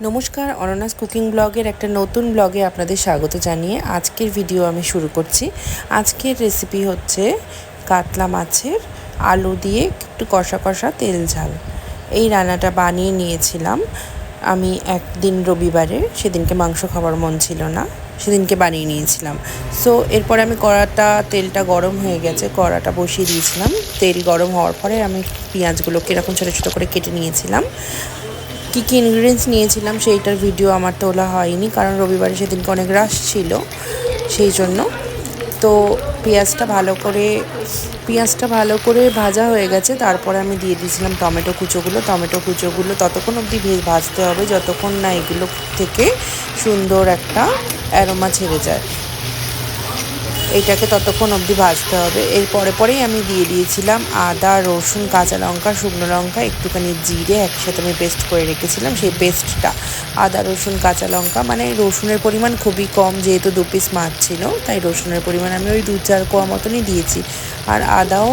নমস্কার, অনন্যাস কুকিং ব্লগের একটা নতুন ব্লগে আপনাদের স্বাগত জানিয়ে আজকের ভিডিও আমি শুরু করছি। আজকের রেসিপি হচ্ছে কাতলা মাছের আলু দিয়ে একটু কষা কষা তেল ঝাল। এই রান্নাটা বানিয়ে নিয়েছিলাম আমি একদিন রবিবারে, সেদিনকে মাংস খাবার মন ছিল না, সেদিনকে বানিয়ে নিয়েছিলাম। সো এরপর আমি তেলটা গরম হয়ে গেছে, কড়াটা বসিয়ে দিয়েছিলাম। তেল গরম হওয়ার পরে আমি পেঁয়াজগুলোকে এরকম ছোটো ছোটো করে কেটে নিয়েছিলাম। কী কী ইনগ্রিডিয়েন্টস নিয়েছিলাম সেইটার ভিডিও আমার তোলা হয়নি, কারণ রবিবারে সেদিনকে অনেক রাশ ছিল সেই জন্য। তো পেঁয়াজটা ভালো করে ভাজা হয়ে গেছে। তারপরে আমি দিয়ে দিয়েছিলাম টমেটো কুচোগুলো ততক্ষণ অবধি ভাজতে হবে যতক্ষণ না এগুলো থেকে সুন্দর একটা অ্যারোমা ছেড়ে যায়। এইটাকে ততক্ষণ অবধি ভাজতে হবে। এর পরেই আমি দিয়ে দিয়েছিলাম আদা, রসুন, কাঁচা লঙ্কা, শুকনো লঙ্কা, একটুখানি জিরে একসাথে আমি পেস্ট করে রেখেছিলাম। সেই পেস্টটা আদা, রসুন, কাঁচা লঙ্কা, মানে রসুনের পরিমাণ খুবই কম, যেহেতু 2 পিস মাছ ছিল তাই রসুনের পরিমাণ আমি ওই 2-4 কোয়া মতনই দিয়েছি। আর আদাও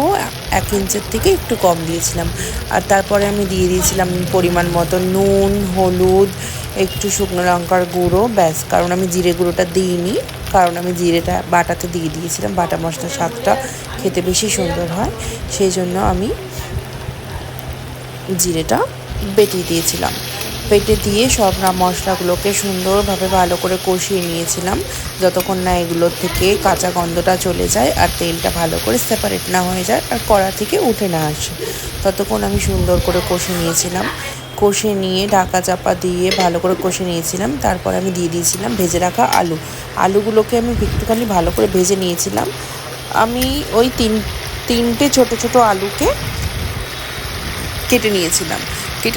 1 ইঞ্চের থেকে একটু কম দিয়েছিলাম। আর তারপরে আমি দিয়ে দিয়েছিলাম পরিমাণ মতো নুন, হলুদ, একটু শুকনো লঙ্কার গুঁড়ো, ব্যাস। কারণ আমি জিরে গুঁড়োটা দিইনি, কারণ আমি জিরেটা বাটাতে দিয়ে দিয়েছিলাম। বাটা মশলার স্বাদটা খেতে বেশি সুন্দর হয়, সেই জন্য আমি জিরেটা বেটে দিয়েছিলাম। বেটে দিয়ে সব মশলাগুলোকে সুন্দরভাবে ভালো করে কষিয়ে নিয়েছিলাম যতক্ষণ না এগুলোর থেকে কাঁচা গন্ধটা চলে যায় আর তেলটা ভালো করে সেপারেট না হয়ে যায় আর কড়া থেকে উঠে না আসে। ততক্ষণ আমি সুন্দর করে কষে নিয়ে ঢাকা চাপা দিয়ে ভালো করে কষে নিয়েছিলাম। তারপর আমি দিয়ে দিয়েছিলাম ভেজে রাখা আলুগুলোকে আমি একটুখানি ভালো করে ভেজে নিয়েছিলাম। আমি ওই তিনটে ছোট ছোট আলুকে কেটে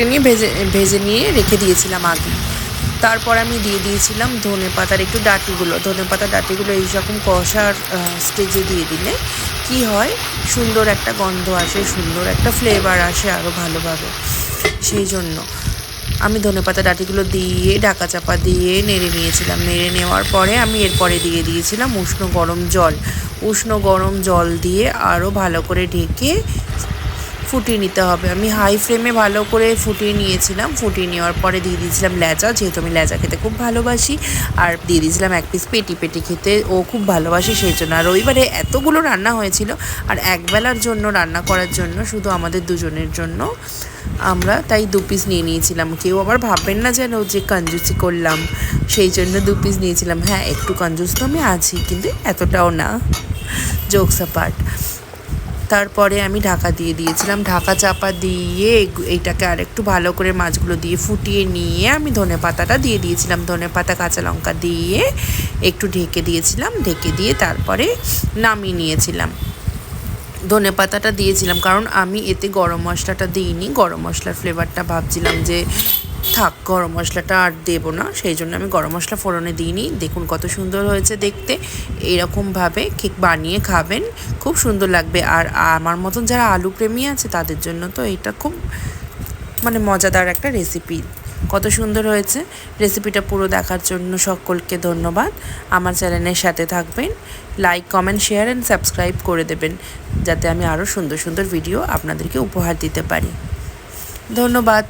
নিয়ে ভেজে নিয়ে রেখে দিয়েছিলাম আগে। তারপর আমি দিয়ে দিয়েছিলাম ধনেপাতার ডাঁটিগুলো এইরকম কষার স্টেজে দিয়ে দিলে কি হয়, সুন্দর একটা গন্ধ আসে, সুন্দর একটা ফ্লেভার আসে আরও ভালোভাবে। সেই জন্য আমি ধনেপাতা ডাঁটিগুলো দিয়ে ঢাকা চাপা দিয়ে নেড়ে নেওয়ার পরে আমি এরপরে দিয়ে দিয়েছিলাম উষ্ণ গরম জল দিয়ে আরও ভালো করে ঢেকে ফুটিয়ে নিতে হবে। আমি হাই ফ্লেমে ভালো করে ফুটিয়ে নেওয়ার পরে দিয়ে দিয়েছিলাম ল্যাচা, যেহেতু আমি ল্যাচা খেতে খুব ভালোবাসি। আর দিয়ে দিয়েছিলাম 1 পিস পেটি খেতে ও খুব ভালোবাসি, সেই জন্য। আর রবিবারে এতগুলো রান্না হয়েছিল, আর একবেলার জন্য রান্না করার জন্য, শুধু আমাদের দুজনের জন্য আমরা তাই 2 পিস নিয়ে নিয়েছিলাম। কেউ আবার ভাববেন না যেন যে কঞ্জুসি করলাম, সেই জন্য 2 পিস নিয়েছিলাম। হ্যাঁ, একটু কঞ্জুস তো আমি আছি, কিন্তু এতটাও না, জোকস অ্যাপার্ট। তারপরে আমি ঢাকা দিয়ে দিয়েছিলাম। ঢাকা চাপা দিয়ে এইটাকে আরেকটু ভালো করে মাছগুলো দিয়ে ফুটিয়ে নিয়ে আমি ধনেপাতাটা দিয়ে দিয়েছিলাম। ধনেপাতা, কাঁচা লঙ্কা দিয়ে একটু ঢেকে দিয়ে তারপরে নামিয়ে নিয়েছিলাম। ধনেপাতাটা দিয়েছিলাম কারণ আমি এতে গরম মশলাটা দিইনি। গরম মশলার ফ্লেভারটা ভাবছিলাম যে থাক, গরম মশলাটা আর দেবো না, সেই জন্য আমি গরম মশলা ফোড়নে দিইনি। দেখুন কত সুন্দর হয়েছে দেখতে। এইরকমভাবে কেক বানিয়ে খাবেন, খুব সুন্দর লাগবে। আর আমার মতন যারা আলু প্রেমী আছে তাদের জন্য তো এটা খুব মজাদার একটা রেসিপি। কত সুন্দর হয়েছে। রেসিপিটা পুরো দেখার জন্য সকলকে ধন্যবাদ। আমার চ্যানেলের সাথে থাকবেন, like, comment, share and subscribe করে দেবেন, যাতে আমি আরও সুন্দর সুন্দর ভিডিও আপনাদেরকে উপহার দিতে পারি। ধন্যবাদ।